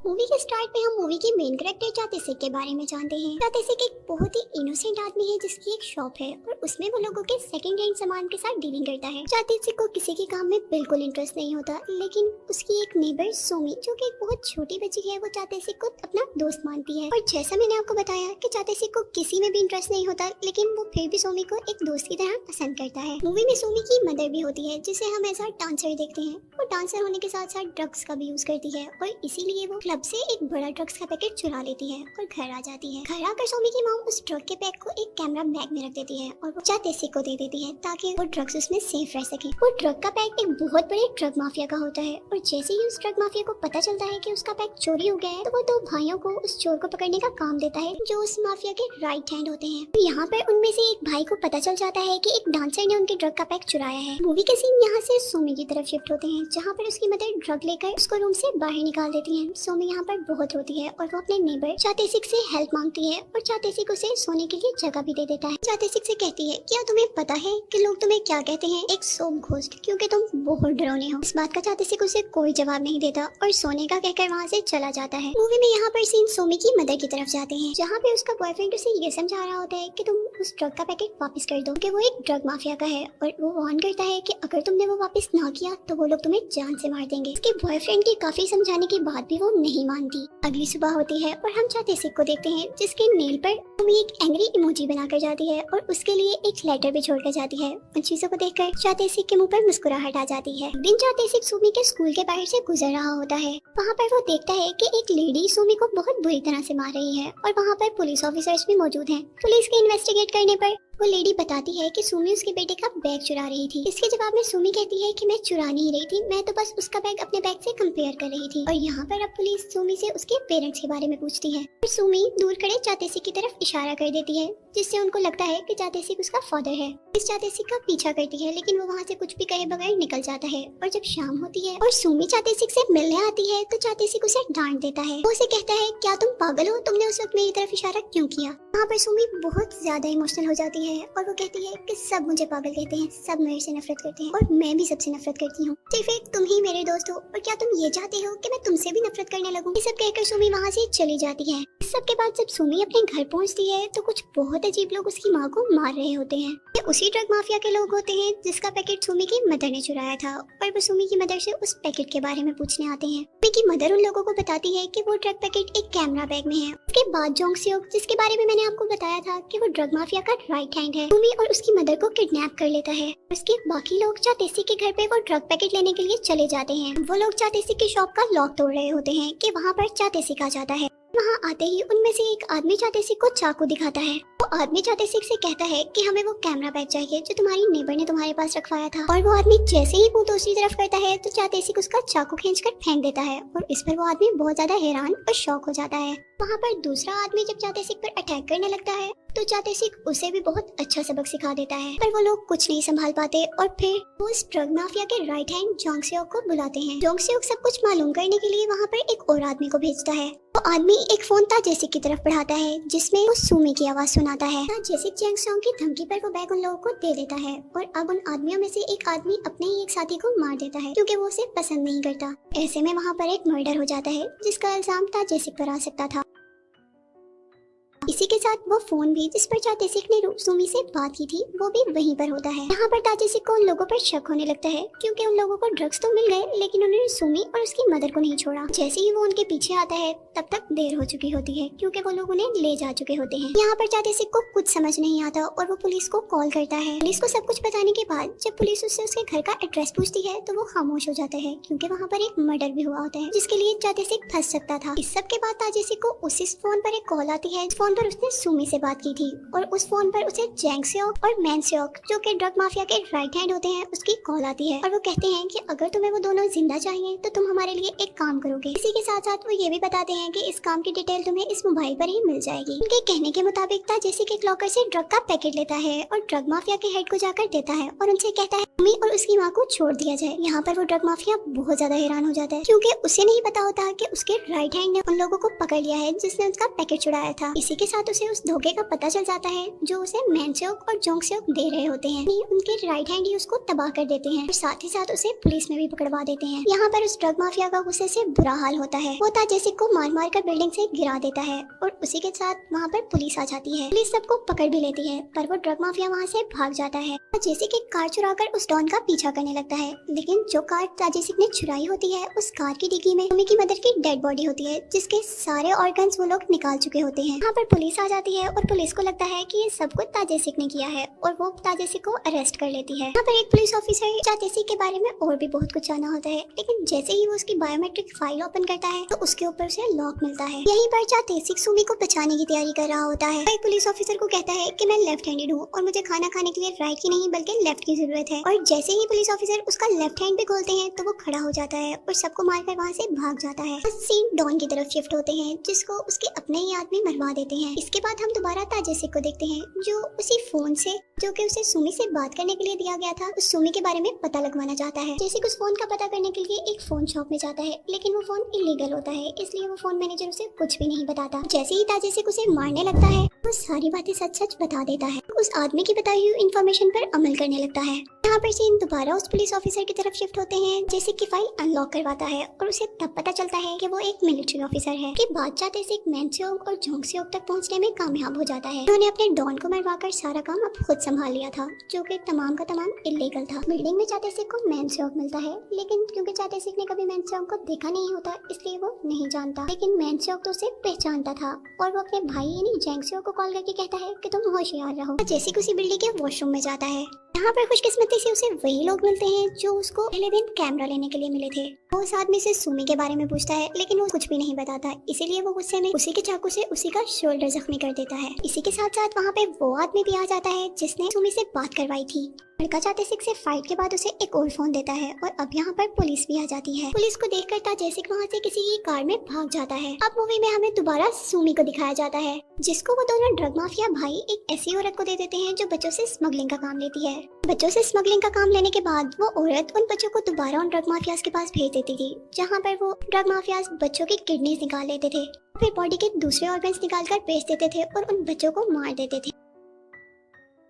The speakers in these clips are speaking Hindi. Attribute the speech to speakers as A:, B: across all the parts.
A: मूवी के स्टार्ट में हम मूवी के मेन कैरेक्टर चाते सिक के बारे में जानते हैं। चाते सिक एक बहुत ही इनोसेंट आदमी है जिसकी एक शॉप है और उसमें वो लोगों के सेकंड हैंड सामान के साथ डीलिंग करता है। चाते सिक को किसी के काम में बिल्कुल इंटरेस्ट नहीं होता, लेकिन उसकी एक नेबर सोमी जो कि एक बहुत छोटी बच्ची है वो चाते सिक को अपना दोस्त मानती है। और जैसा मैंने आपको बताया कि चाते सिक को किसी में भी इंटरेस्ट नहीं होता, लेकिन वो फिर भी सोमी को एक दोस्त की तरह पसंद करता है। मूवी में सोमी की मदर भी होती है जिसे हम एज अ डांसर देखते हैं। वो डांसर होने के साथ साथ ड्रग्स का भी यूज करती है और इसीलिए वो क्लब से एक बड़ा ड्रग्स का पैकेट चुरा लेती है और घर आ जाती है। घर आकर सोमी की मॉम उस ड्रग के पैक को एक कैमरा बैग में रख देती है और वो चाते सिक को दे देती है ताकि वो ड्रग्स उसमें सेफ रह सके। वो ड्रग का पैक एक बहुत बड़े ड्रग माफिया का होता है और जैसे ही उस ड्रग माफिया को पता चलता है कि उसका पैक चोरी हो गया है तो वो दो भाइयों को उस चोर को पकड़ने का काम देता है जो उस माफिया के राइट हैंड होते हैं। तो यहाँ पर उनमें से एक भाई को पता चल जाता है कि एक डांसर ने उनके ड्रग का पैक चुराया है। मूवी के सीन यहाँ से सोमी की तरफ शिफ्ट होते हैं जहाँ पर उसकी मदर ड्रग लेकर उसको रूम से बाहर निकाल देती है। सोमी यहाँ पर बहुत रोती है और वो अपने नेबर चाते सिक से हेल्प मांगती है और चाते सिक उसे सोने के लिए जगह भी दे देता है। चाते सिक से कहती है क्या तुम्हें पता है कि लोग तुम्हें क्या कहते हैं, एक सोम घोस्ट, क्योंकि तुम बहुत डरावने हो। इस बात का चाते सिक उसे कोई जवाब नहीं देता और सोने का कहकर वहाँ से चला जाता है। मूवी में यहाँ पर सीन सोमी की मदर की तरफ जाते हैं जहाँ पे उसका बॉयफ्रेंड उसे ये समझा रहा होता है कि तुम उस ड्रग का पैकेट वापस कर दो कि वो एक ड्रग माफिया का है और वो वार्न करता है कि अगर तुमने वो वापस ना किया तो वो लोग तुम्हें जान से मार देंगे। इसके बॉयफ्रेंड की काफी समझाने के बाद भी वो नहीं मानती। अगली सुबह होती है और हम चाते सिक को देखते हैं जिसके नेल पर सोमी एक एंग्री इमोजी बनाकर जाती है और उसके लिए एक लेटर भी छोड़कर जाती है। उन चीजों को देखकर चाते सिक के मुंह पर मुस्कुराहट आ जाती है। दिन चाते सिक सोमी के स्कूल के बाहर से गुजर रहा होता है। वहाँ पर वो देखता है कि एक लेडी सोमी को बहुत बुरी तरह से मार रही है और वहाँ पर पुलिस ऑफिसर्स भी मौजूद हैं। पुलिस के इन्वेस्टिगेट करने पर वो लेडी बताती है कि सोमी उसके बेटे का बैग चुरा रही थी। इसके जवाब में सोमी कहती है कि मैं चुरा नहीं रही थी, मैं तो बस उसका बैग अपने बैग से कंपेयर कर रही थी। और यहाँ पर अब पुलिस सोमी से उसके पेरेंट्स के बारे में पूछती है और सोमी दूर खड़े चाते सिक की तरफ इशारा कर देती है जिससे उनको लगता है कि चाते सिक उसका फादर है। इस चाते सिक का पीछा करती है लेकिन वो वहाँ से कुछ भी कहे बगैर निकल जाता है। और जब शाम होती है और सोमी चाते सिक से मिलने आती है तो चाते सिक उसे डांट देता है। वो उसे कहता है क्या तुम पागल हो, तुमने उस वक्त मेरी तरफ इशारा क्यों किया। वहाँ पर सोमी बहुत ज्यादा इमोशनल हो जाती है और वो कहती है कि सब मुझे पागल कहते हैं, सब मेरे से नफरत करते हैं और मैं भी सबसे नफरत करती हूँ, सिर्फ एक तुम ही मेरे दोस्त हो और क्या तुम ये चाहते हो कि मैं तुमसे भी नफरत करने लगूं। ये सब कहकर सोमी वहाँ से चली जाती है। इस सब के बाद जब सोमी अपने घर पहुँचती है तो कुछ बहुत अजीब लोग उसकी माँ को मार रहे होते हैं। ये उसी ड्रग माफिया के लोग होते हैं जिसका पैकेट सोमी की मदर ने चुराया था और वो सोमी की मदर से उस पैकेट के बारे में पूछने आते हैं। सोमी की मदर उन लोगों को बताती है कि वो ड्रग पैकेट एक कैमरा बैग में है। उसके बाद जोंग सियोक, जिसके बारे में मैंने आपको बताया था कि वो ड्रग माफिया का राइट हैंड है, सोमी और उसकी मदर को किडनैप कर लेता है। उसके बाकी लोग चाते सिक के घर पे वो ड्रग पैकेट लेने के लिए चले जाते हैं। वो लोग चाते सिक की शॉप का लॉक तोड़ रहे होते हैं कि वहाँ पर चाते सिक आ जाता है। वहाँ आते ही उनमें से एक आदमी चाते सिक को चाकू दिखाता है। वो आदमी चाते सिक से कहता है कि हमें वो कैमरा बैग चाहिए जो तुम्हारी नेबर ने तुम्हारे पास रखवाया था। और वो आदमी जैसे ही वो दूसरी तरफ करता है तो चाते सिक उसका चाकू खींचकर फेंक देता है और इस पर वो आदमी बहुत ज्यादा हैरान और शॉक हो जाता है। वहाँ पर दूसरा आदमी जब चाते सिक पर अटैक करने लगता है तो चाते सिक उसे भी बहुत अच्छा सबक सिखा देता है, पर वो लोग कुछ नहीं संभाल पाते और फिर वो उस ड्रग माफिया के राइट हैंड जोंग सियोक को बुलाते हैं। जोंग सियोक सब कुछ मालूम करने के लिए वहाँ पर एक और आदमी को भेजता है। वो आदमी एक फोन ताजे सिक की तरफ बढ़ाता है जिसमें वो सोमी की आवाज सुनाता है। ताजे सिक चैंग सोंग की धमकी पर वो बैग उन लोगों को दे देता है और अब उन आदमियों में से एक आदमी अपने ही एक साथी को मार देता है क्योंकि वो उसे पसंद नहीं करता। ऐसे में वहाँ पर एक मर्डर हो जाता है जिसका इल्जाम ताजे सिक पर आ सकता था। इसी के साथ वो फोन भी जिस पर चाते सिक ने सोमी से बात की थी वो भी वहीं पर होता है। यहाँ पर ताजे सिक को उन लोगों पर शक होने लगता है क्योंकि उन लोगों को ड्रग्स तो मिल गए लेकिन उन्होंने सोमी और उसकी मदर को नहीं छोड़ा। जैसे ही वो उनके पीछे आता है तब तक देर हो चुकी होती है क्योंकि वो लोग उन्हें ले जा चुके होते हैं। यहाँ पर चाते सिक को कुछ समझ नहीं आता और वो पुलिस को कॉल करता है। पुलिस को सब कुछ बताने के बाद जब पुलिस उससे उसके घर का एड्रेस पूछती है तो वो खामोश हो जाता है क्योंकि वहाँ पर एक मर्डर भी हुआ होता है जिसके लिए चाते सिक फंस सकता था। इस सब के बाद ताजे सिक को उसी फोन पर एक कॉल आती है। इस फोन पर उसने सोमी से बात की थी और उस फोन पर उसे जैंग सियोक और मैन सियोक जो कि ड्रग माफिया के राइट हैंड होते हैं उसकी कॉल आती है और वो कहते हैं कि अगर तुम्हें वो दोनों जिंदा चाहिए तो तुम हमारे लिए एक काम करोगे। इसी के साथ साथ वो ये भी बताते हैं कि इस काम की डिटेल तुम्हें इस मोबाइल पर ही मिल जाएगी। उनके कहने के मुताबिक ताजेसिक एक लॉकर से ड्रग का पैकेट लेता है और ड्रग माफिया के हेड को जाकर देता है और उनसे कहता है सोमी और उसकी माँ को छोड़ दिया जाए। यहाँ पर वो ड्रग माफिया बहुत ज्यादा हैरान हो जाता है क्योंकि उसे नहीं पता होता कि उसके राइट हैंड ने उन लोगों को पकड़ लिया है जिसने उसका पैकेट चुराया था। इसी के साथ उसे उस धोखे का पता चल जाता है जो उसे मैनसेओक और जोंगसेओक दे रहे होते हैं। उनके राइट हैंड ही उसको तबाह कर देते हैं और साथ ही साथ उसे पुलिस में भी पकड़वा देते हैं। यहाँ पर उस ड्रग माफिया का गुस्से से बुरा हाल होता है। वो ताजेसिक को मार मार कर बिल्डिंग से गिरा देता है और उसी के साथ वहाँ पर पुलिस आ जाती है। पुलिस सबको पकड़ भी लेती है पर वो ड्रग माफिया वहाँ से भाग जाता है। ताजेसिक एक कार चुराकर उस डॉन का पीछा करने लगता है, लेकिन जो कार ताजेसिक ने चुराई होती है उस कार की डिग्गी में सुमी की मदर की डेड बॉडी होती है जिसके सारे ऑर्गन्स वो लोग निकाल चुके होते हैं। यहाँ पर पुलिस आ जाती है और पुलिस को लगता है कि ये सब कुछ ताजेसिक ने किया है और वो ताजेसिक को अरेस्ट कर लेती है। यहाँ पर एक पुलिस ऑफिसर ताजेसिक के बारे में और भी बहुत कुछ जाना होता है, लेकिन जैसे ही वो उसकी बायोमेट्रिक फाइल ओपन करता है तो उसके ऊपर उसे लॉक मिलता है। यहीं पर ताजेसिक सुमी को बचाने की तैयारी कर रहा होता है। एक पुलिस ऑफिसर को कहता है कि मैं लेफ्ट हैंडेड हूँ और मुझे खाना खाने के लिए राइट की नहीं बल्कि लेफ्ट की जरूरत है, और जैसे ही पुलिस ऑफिसर उसका लेफ्ट हैंड भी खोलते हैं तो वो खड़ा हो जाता है और सबको मारकर वहाँ से भाग जाता है। सीन डॉन की तरफ शिफ्ट होते हैं जिसको उसके अपने ही आदमी मरवा देते हैं। इसके बाद हम दोबारा ताजेसिक को देखते हैं जो उसी फोन से जो कि उसे सुमी से बात करने के लिए दिया गया था उस सुमी के बारे में पता लगवाना चाहता है। जैसे उस फोन का पता करने के लिए एक फोन शॉप में जाता है, लेकिन वो फोन इलीगल होता है इसलिए वो फोन मैनेजर उसे कुछ भी नहीं बताता। जैसे ही ताजेसिक उसे मारने लगता है वो सारी बातें सच सच बता देता है, उस आदमी की बताई हुई इन्फॉर्मेशन पर अमल करने लगता है। यहाँ पर सीन दोबारा उस पुलिस ऑफिसर की तरफ शिफ्ट होते हैं जैसे की फाइल अनलॉक करवाता है और उसे तब पता चलता है कि वो एक मिलिट्री ऑफिसर है कि बादशाह ताजेसिक मैनसेओक और जोंगसेओक तक पहुंचने में कामयाब हो जाता है। उन्होंने अपने डॉन को मरवाकर सारा काम अब खुद संभाल लिया था जो कि तमाम का तमाम इलीगल था। बिल्डिंग में ताजेसिक को मैनसेओक मिलता है, लेकिन क्योंकि ताजेसिक ने कभी मैनसेओक को देखा नहीं होता इसलिए वो नहीं जानता, लेकिन मैनसेओक तो उसे पहचानता था और वो अपने भाई यानी जोंगसेओक को कॉल करके कहता है कि तुम होशियार रहो। ताजेसिक उसी बिल्डिंग के वॉशरूम में जाता है। यहाँ पर खुशकिस्मती से उसे वही लोग मिलते हैं जो उसको पहले दिन कैमरा लेने के लिए मिले थे। वो उस आदमी से सुमी के बारे में पूछता है लेकिन वो कुछ भी नहीं बताता, इसीलिए वो गुस्से में उसी के चाकू से उसी का शोल्डर जख्मी कर देता है। इसी के साथ साथ वहाँ पे वो आदमी भी आ जाता है जिसने सुमी से बात करवाई थी। लड़का ताजेसिक से फाइट के बाद उसे एक और फोन देता है और अब यहाँ पर पुलिस भी आ जाती है। पुलिस को देखकर ताजेसिक वहाँ से किसी की कार में भाग जाता है। अब मूवी में हमें दोबारा सुमी को दिखाया जाता है जिसको वो दोनों ड्रग माफिया भाई एक ऐसी औरत को दे देते हैं जो बच्चों से स्मगलिंग का काम लेती है। बच्चों से स्मगलिंग का काम लेने के बाद वो औरत उन बच्चों को दोबारा उन ड्रग माफियाज के पास भेज देती थी जहाँ पर वो ड्रग माफियाज बच्चों की किडनीज निकाल लेते थे, फिर बॉडी के दूसरे ऑर्गन्स निकाल कर बेच देते थे और उन बच्चों को मार देते थे।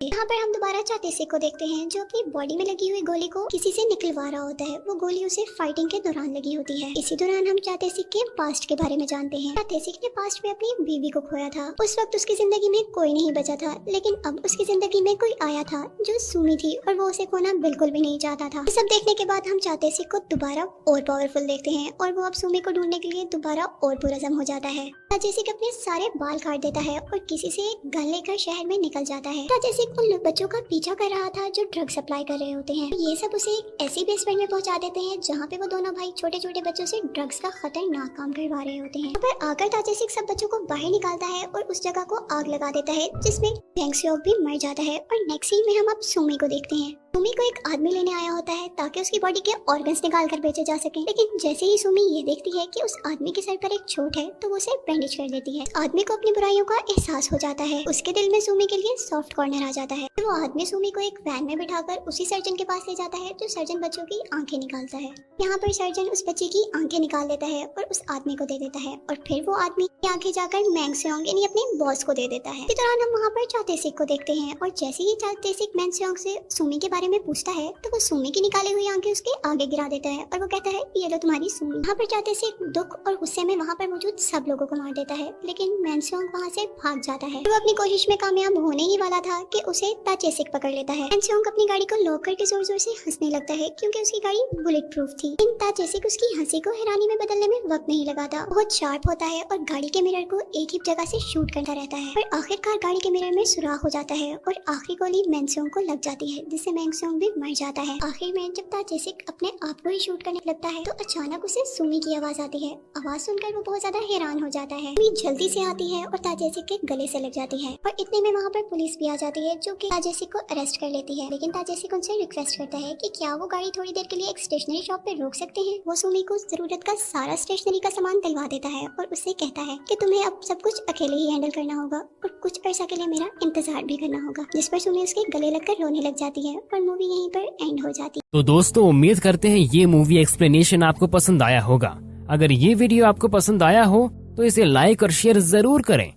A: यहाँ पर हम दोबारा ताजेसिक को देखते हैं जो अपनी बॉडी में लगी हुई गोली को किसी से निकलवा रहा होता है। वो गोली उसे फाइटिंग के दौरान लगी होती है। इसी दौरान हम ताजेसिक के पास्ट के बारे में जानते हैं। ताजेसिक ने पास्ट में अपनी बीवी को खोया था। उस वक्त उसकी जिंदगी में कोई नहीं बचा था, लेकिन अब उसकी जिंदगी में कोई आया था जो सुमी थी और वो उसे खोना बिल्कुल भी नहीं चाहता था। सब देखने के बाद हम ताजेसिक को दोबारा और पावरफुल देखते हैं और वो अब सुमी को ढूंढने के लिए दोबारा और पुरज़म हो जाता है। ताजेसिक अपने सारे बाल काट देता है और किसी से एक गन लेकर शहर में निकल जाता है। ताजेसिक उन बच्चों का पीछा कर रहा था जो ड्रग सप्लाई कर रहे होते हैं। ये सब उसे एक ऐसी बेसमेंट में पहुंचा देते हैं जहाँ पे वो दोनों भाई छोटे छोटे बच्चों से ड्रग्स का खतरनाक काम करवा रहे होते हैं। यहाँ पर आकर ताजेसिक सब बच्चों को बाहर निकालता है और उस जगह को आग लगा देता है जिसमें जोंगसेओक भी मर जाता है। और नेक्स्ट सीन में हम अब सुमी को देखते हैं। सुमी को एक आदमी लेने आया होता है ताकि उसकी बॉडी के ऑर्गन्स निकाल कर बेचे जा सके, लेकिन जैसे ही सुमी ये देखती है कि उस आदमी के सर पर एक चोट है तो वो उसे बैंडेज कर देती है। आदमी को अपनी बुराइयों का एहसास हो जाता है। उसके दिल में सुमी के लिए सॉफ्ट कॉर्नर आ जाता है। वो आदमी सुमी को एक वैन में बिठाकर उसी सर्जन के पास ले जाता है जो सर्जन बच्चों की आंखें निकालता है। यहाँ पर सर्जन उस बच्ची की आंखें निकाल देता है और उस आदमी को दे देता है और फिर वो आदमी की आंखें जाकर मैनसेओक यानी अपने बॉस को दे देता है। इस दौरान हम वहाँ पर ताजेसिक को देखते हैं और जैसे ही ताजेसिक मैनसेओक से सुमी के बारे में पूछता है तो वो सुमी की निकाली हुई आंखें उसके आगे गिरा देता है और वो कहता है ये लो तुम्हारी सुमी। यहाँ पर ताजेसिक दुख और गुस्से में वहाँ पर मौजूद सब लोगों को मार देता है, लेकिन मैनसेओक वहाँ से भाग जाता है। वो अपनी कोशिश में कामयाब होने ही वाला था कि उसे ताजेसिक पकड़ लेता है। मैनसेओक अपनी गाड़ी को लॉक करके जोर जोर से हंसने लगता है क्योंकि उसकी गाड़ी बुलेट प्रूफ थी। लेकिन ताजेसिक उसकी हंसी को हैरानी में बदलने में वक्त नहीं लगाता। बहुत शार्प होता है और गाड़ी के मिरर को एक ही जगह से शूट करता रहता है और आखिरकार गाड़ी के मिरर में सुराख हो जाता है और आखिरी गोली मैनसेओक को लग जाती है जिससे मैनसेओक भी मर जाता है। आखिर में जब ताजेसिक अपने आप को ही शूट करने लगता है तो अचानक उसे सुमी की आवाज आती है। आवाज सुनकर वो बहुत ज्यादा हैरान हो जाता है। सुमी जल्दी से आती है और ताजेसिक के गले से लग जाती है और इतने में वहाँ पर पुलिस भी आ जाती है जो कि ताजेसिक को अरेस्ट कर लेती है। लेकिन ताजेसिक उनसे रिक्वेस्ट करता है कि क्या वो गाड़ी थोड़ी देर के लिए एक स्टेशनरी शॉप पे रोक सकते हैं। वो सुमी को जरूरत का सारा स्टेशनरी का सामान दिलवा देता है और उससे कहता है कि तुम्हें अब सब कुछ अकेले ही हैंडल करना होगा और कुछ अर्सा के लिए मेरा इंतजार भी करना होगा, जिस पर सुमी उसके गले लगकर रोने लग जाती है और मूवी यहीं पर एंड हो जाती है।
B: तो दोस्तों उम्मीद करते हैं ये मूवी एक्सप्लेनेशन आपको पसंद आया होगा। अगर ये वीडियो आपको पसंद आया हो तो इसे लाइक और शेयर जरूर करें